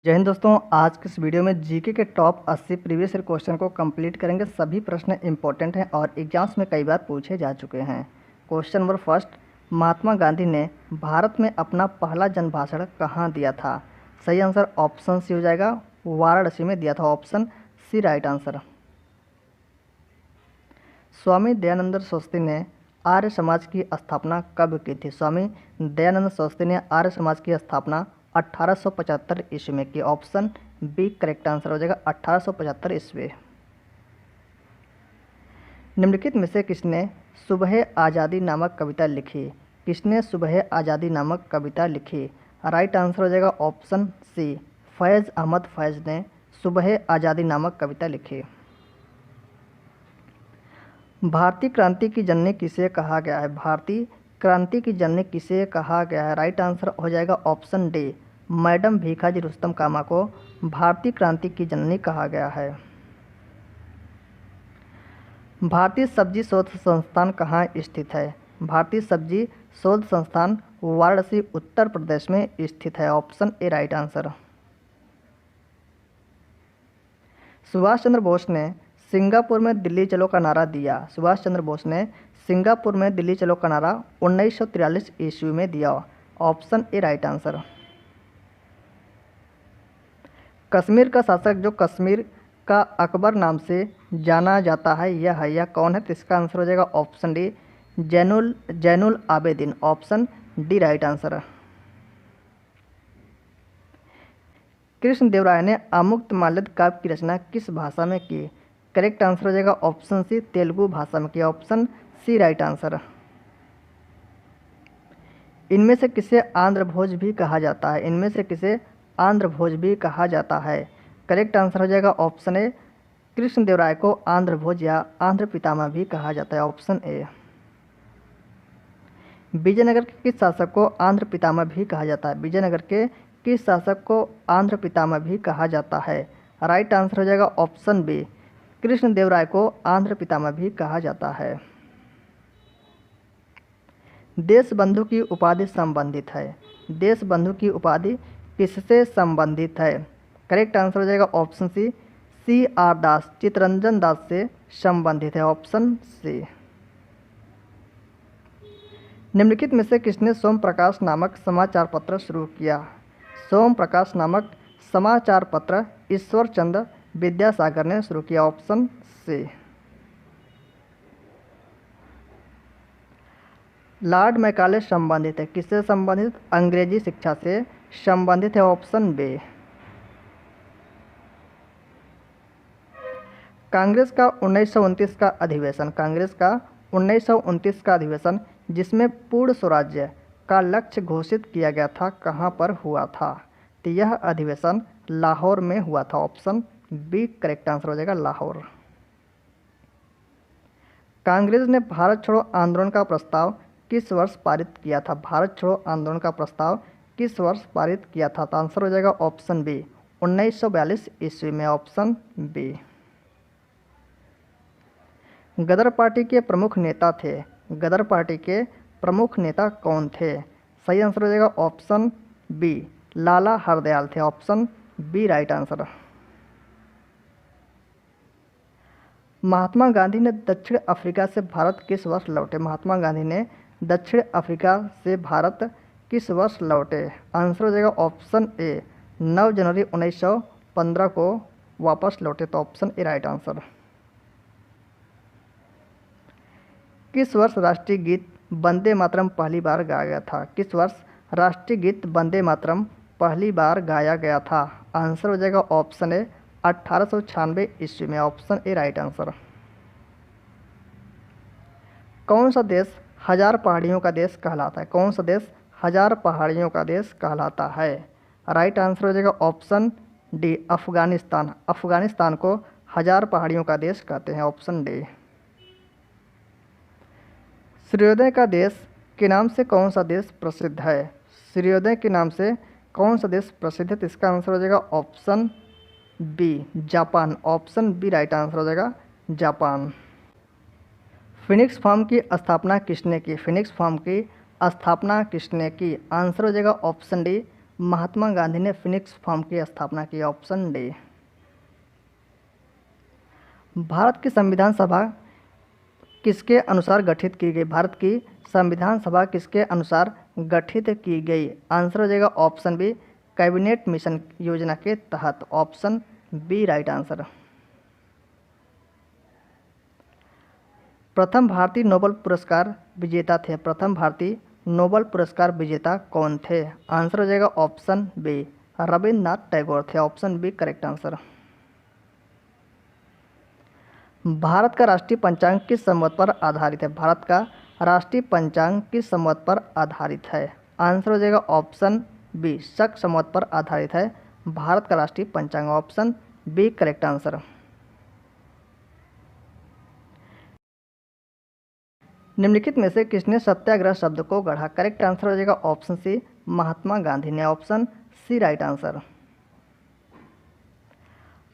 जय हिंद दोस्तों। आज के इस वीडियो में जीके के टॉप 80 प्रीवियस ईयर क्वेश्चन को कंप्लीट करेंगे। सभी प्रश्न इंपॉर्टेंट हैं और एग्जाम्स में कई बार पूछे जा चुके हैं। क्वेश्चन नंबर फर्स्ट, महात्मा गांधी ने भारत में अपना पहला जन भाषण कहाँ दिया था? सही आंसर ऑप्शन सी हो जाएगा, वाराणसी में दिया था। Option C right answer. Swami Dayanand Saraswati ने आर्य समाज की स्थापना कब की थी? स्वामी दयानंद सरस्वती ने आर्य समाज की स्थापना 1875 ईस्वी में की। ऑप्शन बी करेक्ट आंसर हो जाएगा, 1875 ईस्वी। निम्नलिखित में से किसने सुबह आज़ादी नामक कविता लिखी? किसने सुबह आज़ादी नामक कविता लिखी? राइट आंसर हो जाएगा ऑप्शन सी, फैज़ अहमद फैज़ ने सुबह आज़ादी नामक कविता लिखी। भारतीय क्रांति की जननी किसे कहा गया है? भारतीय क्रांति की जननी किसे कहा गया है? राइट आंसर हो जाएगा option D, madam Bhikaji Rustam कामा को भारतीय क्रांति की जननी कहा गया है। भारतीय सब्जी शोध संस्थान कहाँ स्थित है? भारतीय सब्जी शोध संस्थान वाराणसी उत्तर प्रदेश में स्थित है। Option A right answer. Subhash Chandra Bose ने सिंगापुर में दिल्ली चलो का नारा दिया। सुभाष चंद्र बोस ने सिंगापुर में दिल्ली चलो का नारा 1943 ईस्वी में दिया। Option A right answer. Kashmir का शासक जो कश्मीर का अकबर नाम से जाना जाता है यह कौन है? तो इसका आंसर हो जाएगा option D, Zainul Abedin. Option D right answer. Krishnadevaraya ने अमुक्तमाल्यद काव्य की रचना किस भाषा में की? करेक्ट आंसर हो जाएगा ऑप्शन सी, तेलुगु भाषा में की। Option C right answer. इनमें से किसे आंध्र भोज भी कहा जाता है? इनमें से किसे आंध्र भोज भी कहा जाता है? करेक्ट आंसर हो जाएगा ऑप्शन ए, कृष्णदेवराय को आंध्र भोज या आंध्र पितामह भी कहा जाता है। ऑप्शन ए। विजयनगर के किस शासक को आंध्र पितामह भी कहा जाता है? विजयनगर के किस शासक को आंध्र पितामह भी कहा जाता है? राइट आंसर हो जाएगा ऑप्शन बी, कृष्णदेवराय को आंध्र पितामह भी कहा जाता है। देशबंधु की उपाधि संबंधित है। देशबंधु की उपाधि किससे संबंधित है? करेक्ट आंसर हो जाएगा option C, CR Das, Chittaranjan Das से संबंधित है। Option C. निम्नलिखित में से किसने सोम प्रकाश नामक समाचार पत्र शुरू किया? सोम प्रकाश नामक समाचार पत्र ईश्वर चंद्र विद्यासागर ने शुरू किया। ऑप्शन सी। लॉर्ड मैकाले संबंधित है। किससे संबंधित? अंग्रेजी शिक्षा से संबंधित है। Option B. कांग्रेस का 1929 का अधिवेशन, कांग्रेस का 1929 का अधिवेशन जिसमें पूर्ण स्वराज्य का लक्ष्य घोषित किया गया था, कहाँ पर हुआ था? तो यह अधिवेशन लाहौर में हुआ था। ऑप्शन बी करेक्ट आंसर हो जाएगा, लाहौर। कांग्रेस ने भारत छोड़ो आंदोलन का प्रस्ताव किस वर्ष पारित किया था? भारत छोड़ो आंदोलन का प्रस्ताव किस वर्ष पारित किया था? तो आंसर हो जाएगा ऑप्शन बी, 1942 ईस्वी में। Option B. गदर पार्टी के प्रमुख नेता थे। गदर पार्टी के प्रमुख नेता कौन थे? सही आंसर हो जाएगा ऑप्शन बी, लाला हरदयाल थे। Option B right answer. Mahatma Gandhi ने दक्षिण अफ्रीका से भारत किस वर्ष लौटे? महात्मा गांधी ने दक्षिण अफ्रीका से भारत किस वर्ष लौटे? आंसर हो जाएगा ऑप्शन ए, 9 जनवरी 1915 को वापस लौटे। तो ऑप्शन ए राइट आंसर। किस वर्ष राष्ट्रीय गीत वंदे मातरम पहली बार गाया गया था? किस वर्ष राष्ट्रीय गीत वंदे मातरम पहली बार गाया गया था? आंसर हो जाएगा ऑप्शन ए, 1896 ईस्वी में। Option A right answer. कौन सा देश 1000 पहाड़ियों का देश कहलाता है? कौन सा देश 1000 पहाड़ियों का देश कहलाता है? राइट आंसर हो जाएगा ऑप्शन डी, अफगानिस्तान। अफगानिस्तान को 1000 पहाड़ियों का देश कहते हैं। Option D. सूर्योदय का देश के नाम से कौन सा देश प्रसिद्ध है? सूर्योदय के नाम से कौन सा देश प्रसिद्ध है? तो इसका आंसर हो जाएगा option B, Japan. Option B right answer हो जाएगा, जापान। फिनिक्स फॉर्म की स्थापना किसने की? फिनिक्स फॉर्म की स्थापना किसने की? आंसर हो जाएगा ऑप्शन डी, महात्मा गांधी ने फिनिक्स फर्म की स्थापना की? Option D. भारत की संविधान सभा किसके अनुसार गठित की गई? भारत की संविधान सभा किसके अनुसार गठित की गई? आंसर हो जाएगा ऑप्शन बी, कैबिनेट मिशन योजना के तहत। Option B right answer. प्रथम भारतीय नोबेल पुरस्कार विजेता थे? प्रथम भारतीय नोबेल पुरस्कार विजेता कौन थे? आंसर हो जाएगा ऑप्शन बी, रविन्द्रनाथ टैगोर थे। Option B correct answer. Bharat का राष्ट्रीय पंचांग किस संवत पर आधारित है? भारत का राष्ट्रीय पंचांग किस संवत पर आधारित है? आंसर हो जाएगा ऑप्शन बी, शक संवत पर आधारित है भारत का राष्ट्रीय पंचांग। Option B correct answer. निम्नलिखित में से किसने सत्याग्रह शब्द को गढ़ा? करेक्ट आंसर हो जाएगा ऑप्शन सी, महात्मा गांधी ने। Option C right answer.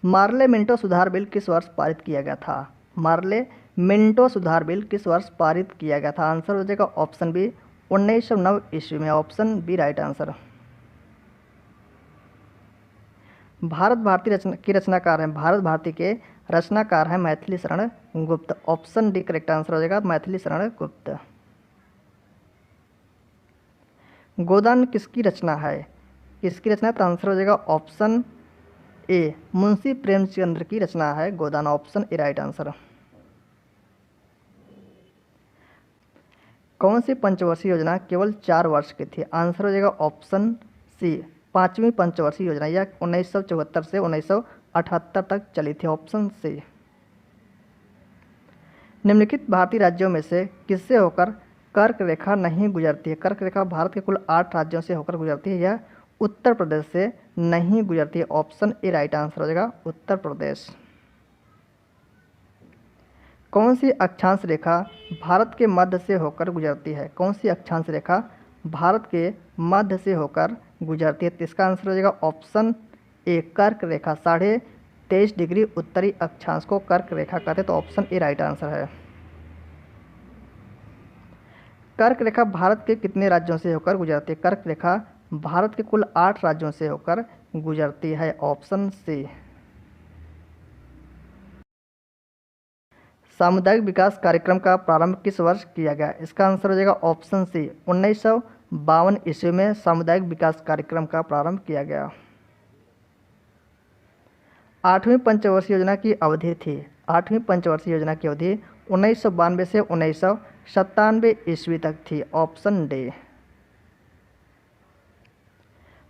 Morley Minto सुधार बिल किस वर्ष पारित किया गया था? मार्ले मिंटो सुधार बिल किस वर्ष पारित किया गया था? आंसर हो जाएगा ऑप्शन बी, 1909 ईस्वी में। Option B right answer. Bharat Bharati की रचनाकार हैं? भारत भारती के रचनाकार हैं Maithili Sharan Gupt. Option D correct answer हो जाएगा, मैथिली शरण गुप्त। गोदान किसकी रचना है? किसकी रचना? तो आंसर हो जाएगा ऑप्शन ए, मुंशी प्रेमचंद्र की रचना है Godaan. Option A right answer. कौन सी पंचवर्षीय योजना केवल 4 वर्ष की थी? आंसर हो जाएगा ऑप्शन सी, 5वीं पंचवर्षीय योजना। यह 1974 से 1978 तक चली थी। Option C. निम्नलिखित भारतीय राज्यों में से किससे होकर कर्क रेखा नहीं गुजरती है? कर्क रेखा भारत के कुल 8 राज्यों से होकर गुजरती है। यह उत्तर प्रदेश से नहीं गुजरती है। ऑप्शन ए राइट आंसर हो जाएगा, उत्तर प्रदेश। कौन सी अक्षांश रेखा भारत के मध्य से होकर गुजरती है? कौन सी अक्षांश रेखा भारत के मध्य से होकर गुजरती है? तो इसका आंसर हो जाएगा ऑप्शन ए, कर्क रेखा। 23.5 डिग्री उत्तरी अक्षांश को कर्क रेखा कहते हैं। तो ऑप्शन ए राइट आंसर है। कर्क रेखा भारत के कितने राज्यों से होकर गुजरती है? कर्क रेखा भारत के कुल 8 राज्यों से होकर गुजरती है। Option C. सामुदायिक विकास कार्यक्रम का प्रारंभ किस वर्ष किया गया? इसका आंसर हो जाएगा ऑप्शन सी, 1952 ईस्वी में सामुदायिक विकास कार्यक्रम का प्रारंभ किया गया। 8वीं पंचवर्षीय योजना की अवधि थी? 8वीं पंचवर्षीय योजना की अवधि 1992 से 1997 ईस्वी तक थी। Option D.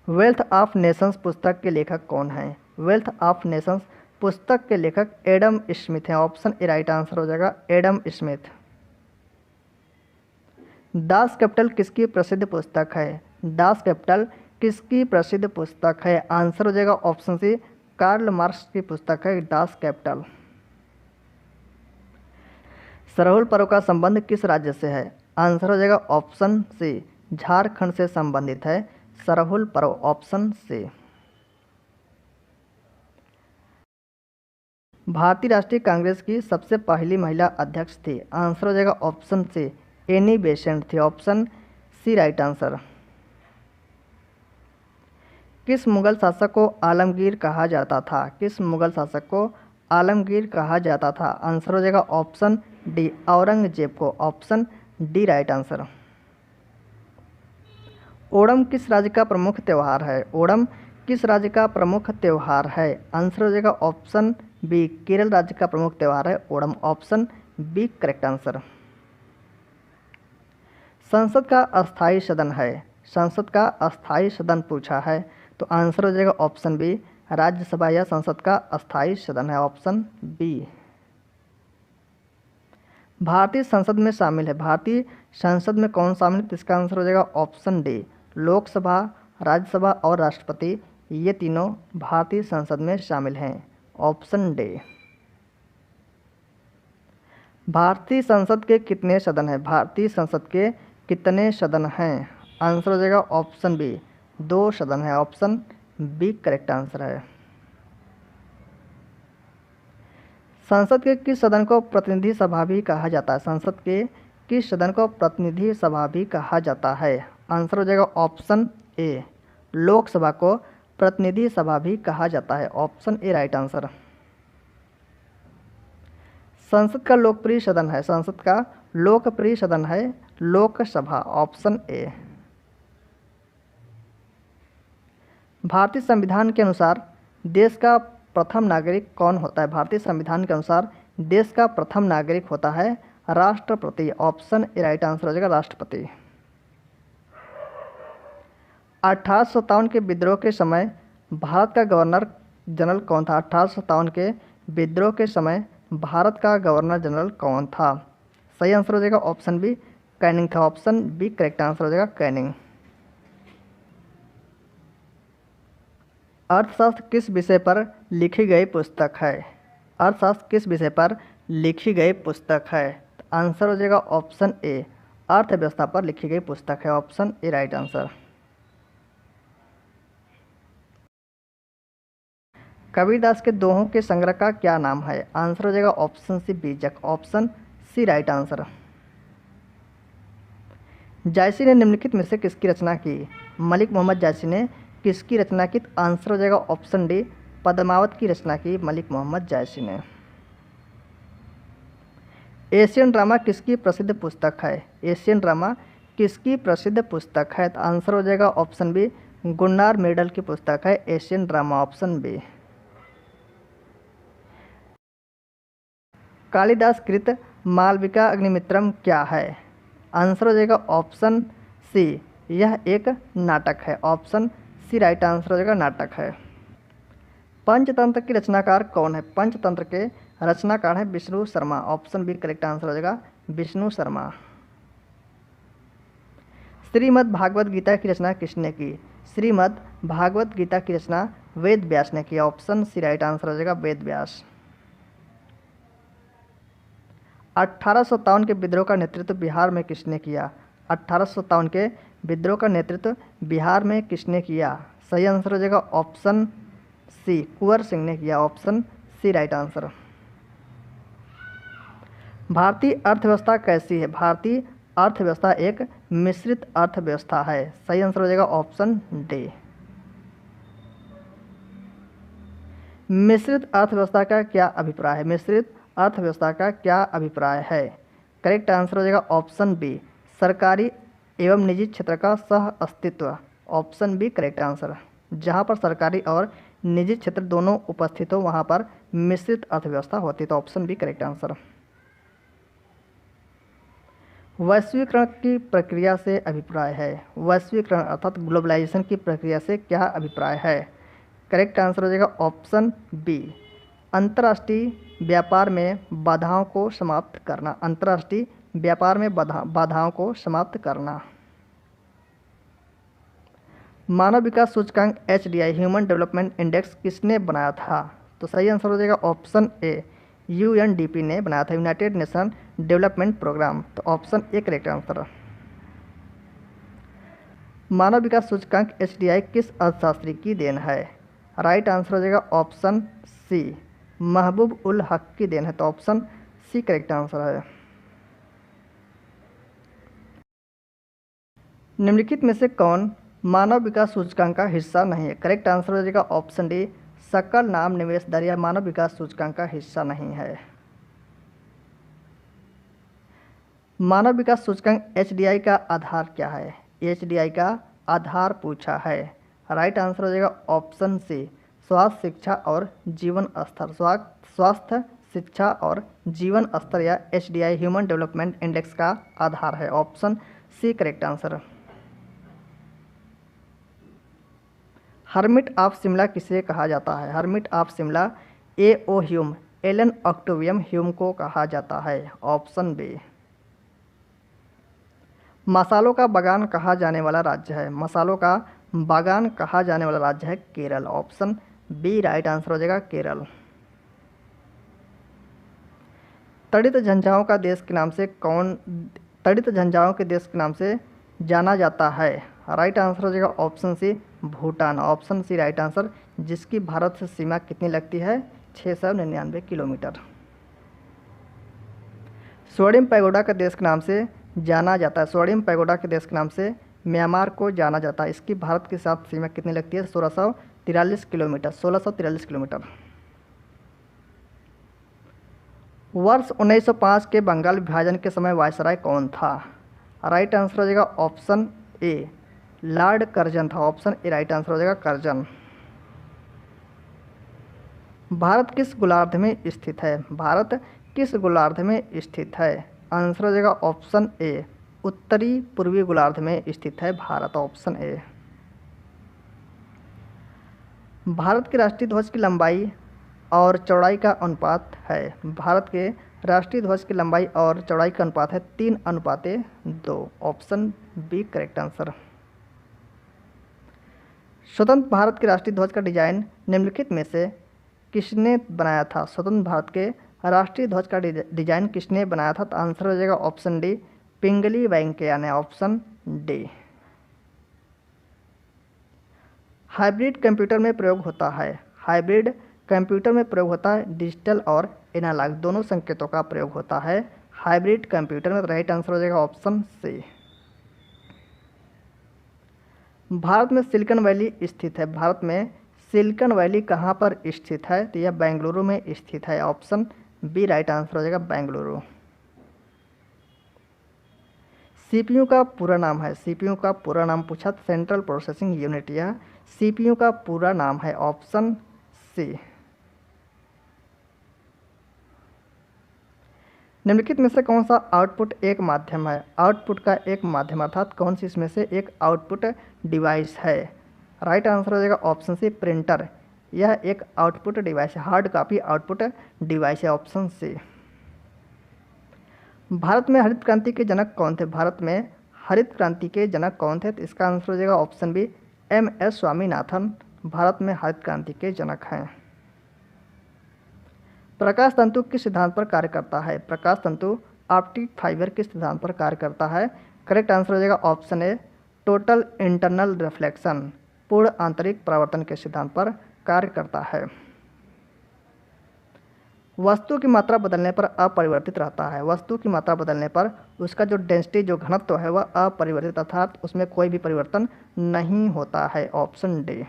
Wealth of Nations पुस्तक के लेखक कौन हैं? वेल्थ ऑफ नेशंस पुस्तक के लेखक एडम स्मिथ हैं। ऑप्शन ए राइट आंसर हो जाएगा, एडम स्मिथ। दास कैपिटल किसकी प्रसिद्ध पुस्तक है? दास कैपिटल किसकी प्रसिद्ध पुस्तक है? आंसर हो जाएगा ऑप्शन सी, कार्ल मार्क्स की पुस्तक है दास कैपिटल। सरहुल पर्व का संबंध किस राज्य से है? आंसर हो जाएगा ऑप्शन सी, झारखंड से संबंधित है सरहुल पर्व। Option C. भारतीय राष्ट्रीय कांग्रेस की सबसे पहली महिला अध्यक्ष थी? आंसर हो जाएगा ऑप्शन सी, एनी बेसेंट थी। Option C right answer. किस मुगल शासक को आलमगीर कहा जाता था? किस मुगल शासक को आलमगीर कहा जाता था? आंसर हो जाएगा ऑप्शन डी, औरंगजेब को। Option D right answer. Onam किस राज्य का प्रमुख त्यौहार है? ओणम किस राज्य का प्रमुख त्यौहार है? आंसर हो जाएगा ऑप्शन बी, केरल राज्य का प्रमुख त्यौहार है Onam. Option B correct answer. संसद का अस्थायी सदन है? संसद का अस्थायी सदन पूछा है, तो आंसर हो जाएगा ऑप्शन बी, राज्यसभा या संसद का अस्थायी सदन है। Option B. भारतीय संसद में शामिल है? भारतीय संसद में कौन शामिल है? तो इसका आंसर हो जाएगा ऑप्शन डी, लोकसभा, राज्यसभा और राष्ट्रपति, ये तीनों भारतीय संसद में शामिल हैं। Option D. भारतीय संसद के कितने सदन हैं? भारतीय संसद के कितने सदन हैं? आंसर हो जाएगा ऑप्शन बी, 2 सदन है। ऑप्शन बी करेक्ट आंसर है। संसद के किस सदन को प्रतिनिधि सभा भी कहा जाता है? संसद के किस सदन को प्रतिनिधि सभा भी कहा जाता है? आंसर हो जाएगा ऑप्शन ए, लोकसभा को प्रतिनिधि सभा भी कहा जाता है। Option A right answer. संसद का लोकप्रिय सदन है, संसद का लोकप्रिय सदन है लोकसभा। Option A. भारतीय संविधान के अनुसार देश का प्रथम नागरिक कौन होता है? भारतीय संविधान के अनुसार देश का प्रथम नागरिक होता है राष्ट्रपति। ऑप्शन ए राइट आंसर हो जाएगा, राष्ट्रपति। 1857 के विद्रोह के समय भारत का गवर्नर जनरल कौन था? 1857 के विद्रोह के समय भारत का गवर्नर जनरल कौन था? सही आंसर हो जाएगा ऑप्शन बी, कैनिंग था। ऑप्शन बी करेक्ट आंसर हो जाएगा, कैनिंग। अर्थशास्त्र किस विषय पर लिखी गई पुस्तक है? अर्थशास्त्र किस विषय पर लिखी गई पुस्तक है? आंसर हो जाएगा ऑप्शन ए, अर्थव्यवस्था पर लिखी गई पुस्तक है। Option A right answer. Kabirdas के दोहों के संग्रह का क्या नाम है? आंसर हो जाएगा option C, Bijak. Option C right answer. Jayasi ने निम्नलिखित में से किसकी रचना की? मलिक मोहम्मद जायसी ने किसकी रचना की? आंसर हो जाएगा ऑप्शन डी, पद्मावत की रचना की मलिक मोहम्मद जायसी ने। एशियन ड्रामा किसकी प्रसिद्ध पुस्तक है? एशियन ड्रामा किसकी प्रसिद्ध पुस्तक है? तो आंसर हो जाएगा ऑप्शन बी, गुन्नार मेडल की पुस्तक है Asian Drama. Option B. Kalidasa कृत मालविका अग्निमित्रम क्या है? आंसर हो जाएगा ऑप्शन सी, यह एक नाटक है। ऑप्शन सी राइट आंसर हो जाएगा, नाटक है। पंचतंत्र की रचनाकार कौन है? पंचतंत्र के रचनाकार है Vishnu Sharma. Option B correct answer हो जाएगा, विष्णु शर्मा। श्रीमद् भागवत गीता की रचना किसने की? श्रीमद् भागवत गीता की रचना वेद व्यास ने की। ऑप्शन सी राइट आंसर हो जाएगा, वेद व्यास। 1857 के विद्रोह का नेतृत्व बिहार में किसने किया? 1857 के विद्रोह का नेतृत्व बिहार में किसने किया? सही आंसर हो जाएगा ऑप्शन सी, कुंवर सिंह ने किया। Option C right answer. भारतीय अर्थव्यवस्था कैसी है? भारतीय अर्थव्यवस्था एक मिश्रित अर्थव्यवस्था है। सही आंसर हो जाएगा ऑप्शन डी। मिश्रित अर्थव्यवस्था का क्या अभिप्राय है? मिश्रित अर्थव्यवस्था का क्या अभिप्राय है? करेक्ट आंसर हो जाएगा ऑप्शन बी, सरकारी एवं निजी क्षेत्र का सह अस्तित्व। Option B correct answer. जहां पर सरकारी और निजी क्षेत्र दोनों उपस्थित हो वहां पर मिश्रित अर्थव्यवस्था होती है। तो ऑप्शन बी करेक्ट आंसर। वैश्वीकरण की प्रक्रिया से अभिप्राय है? वैश्वीकरण अर्थात ग्लोबलाइजेशन की प्रक्रिया से क्या अभिप्राय है? करेक्ट आंसर हो जाएगा ऑप्शन बी, अंतर्राष्ट्रीय व्यापार में बाधाओं को समाप्त करना। अंतर्राष्ट्रीय व्यापार में बाधाओं को समाप्त करना। मानव विकास सूचकांक HDI ह्यूमन डेवलपमेंट इंडेक्स किसने बनाया था? तो सही आंसर हो जाएगा ऑप्शन ए, UNDP ने बनाया था, यूनाइटेड नेशन डेवलपमेंट प्रोग्राम। तो ऑप्शन ए करेक्ट आंसर। मानव विकास सूचकांक HDI किस अर्थशास्त्री की देन है? राइट आंसर हो जाएगा ऑप्शन सी, महबूब उल हक की देन है। तो ऑप्शन सी करेक्ट आंसर है। निम्नलिखित में से कौन मानव विकास सूचकांक का हिस्सा नहीं है? करेक्ट आंसर हो जाएगा ऑप्शन डी, सकल नाम निवेश दर या मानव विकास सूचकांक का हिस्सा नहीं है। मानव विकास सूचकांक HDI का आधार क्या है? HDI का आधार पूछा है। राइट आंसर हो जाएगा ऑप्शन सी, स्वास्थ्य शिक्षा और जीवन स्तर। स्वास्थ्य शिक्षा और जीवन स्तर या HDI ह्यूमन डेवलपमेंट इंडेक्स का आधार है। Option C correct answer. Hermit of Shimla किसे कहा जाता है? Hermit of Shimla A.O. Hume, Allan Octavian Hume को कहा जाता है। Option B. मसालों का बागान कहा जाने वाला राज्य है? मसालों का बागान कहा जाने वाला राज्य है Kerala. Option B right answer हो जाएगा, केरल। तड़ित झंझाओं का देश के नाम से कौन, तड़ित झंझाओं के देश के नाम से जाना जाता है? राइट आंसर हो जाएगा option C, Bhutan. Option C right answer. जिसकी भारत से सीमा कितनी लगती है? 699 किलोमीटर। स्वर्णिम पैगोडा के देश के नाम से जाना जाता है? स्वर्णिम पैगोडा के देश के नाम से म्यांमार को जाना जाता है। इसकी भारत के साथ सीमा कितनी लगती है? 1643 किलोमीटर। 1643 किलोमीटर। वर्ष 1905 के बंगाल विभाजन के समय वायसराय कौन था? राइट आंसर हो जाएगा ऑप्शन ए, लॉर्ड कर्जन था। ऑप्शन ए राइट आंसर हो जाएगा, कर्जन। भारत किस गोलार्ध में स्थित है? भारत किस गोलार्ध में स्थित है? आंसर हो जाएगा ऑप्शन ए, उत्तरी पूर्वी गोलार्ध में स्थित है भारत। Option A. भारत के राष्ट्रीय ध्वज की लंबाई और चौड़ाई का अनुपात है? भारत के राष्ट्रीय ध्वज की लंबाई और चौड़ाई का अनुपात है 3:2। Option B correct answer. स्वतंत्र भारत के राष्ट्रीय ध्वज का डिजाइन निम्नलिखित में से किसने बनाया था? स्वतंत्र भारत के राष्ट्रीय ध्वज का डिजाइन किसने बनाया था? तो आंसर हो जाएगा ऑप्शन डी, पिंगली वेंकैया ने। Option D. हाइब्रिड कंप्यूटर में प्रयोग होता है? हाइब्रिड कंप्यूटर में प्रयोग होता है डिजिटल और एनालॉग दोनों संकेतों का प्रयोग होता है हाइब्रिड कंप्यूटर में। राइट आंसर हो जाएगा ऑप्शन सी। भारत में सिलिकॉन वैली स्थित है? भारत में सिलिकॉन वैली कहाँ पर स्थित है? तो यह बेंगलुरु में स्थित है। ऑप्शन बी राइट आंसर हो जाएगा, बेंगलुरु। सीपीयू का पूरा नाम है? सीपीयू का पूरा नाम पूछा तो सेंट्रल प्रोसेसिंग यूनिट, यह सीपीयू का पूरा नाम है। Option C. निम्नलिखित में से कौन सा आउटपुट एक माध्यम है? आउटपुट का एक माध्यम अर्थात कौन सी इसमें से एक आउटपुट डिवाइस है? राइट आंसर हो जाएगा ऑप्शन सी, प्रिंटर। यह एक आउटपुट डिवाइस है, हार्ड कॉपी आउटपुट डिवाइस है। Option C. भारत में हरित क्रांति के जनक कौन थे? भारत में हरित क्रांति के जनक कौन थे? तो इसका आंसर हो जाएगा option B, MS Swaminathan Bharat में हरित क्रांति के जनक हैं। प्रकाश तंतु किस सिद्धांत पर कार्य करता है? प्रकाश तंतु ऑप्टिक फाइबर किस सिद्धांत पर कार्य करता है? करेक्ट आंसर हो जाएगा option A, total internal reflection पूर्ण आंतरिक परावर्तन के सिद्धांत पर कार्य करता है। वस्तु की मात्रा बदलने पर अपरिवर्तित रहता है? वस्तु की मात्रा बदलने पर उसका जो डेंसिटी जो घनत्व है वह अपरिवर्तित अर्थात उसमें कोई भी परिवर्तन नहीं होता है। Option D.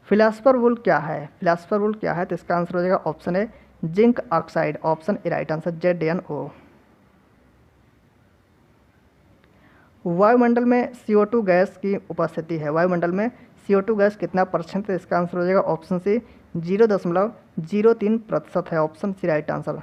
फिलासफर वुल क्या है? फिलासफर वुल क्या है? तो इसका आंसर हो जाएगा option A, zinc oxide. Option A right answer, ZnO। वायुमंडल में CO2 गैस की उपस्थिति है? वायुमंडल में CO2 गैस कितना %? इसका आंसर हो जाएगा ऑप्शन सी, 0.03% है। Option C right answer.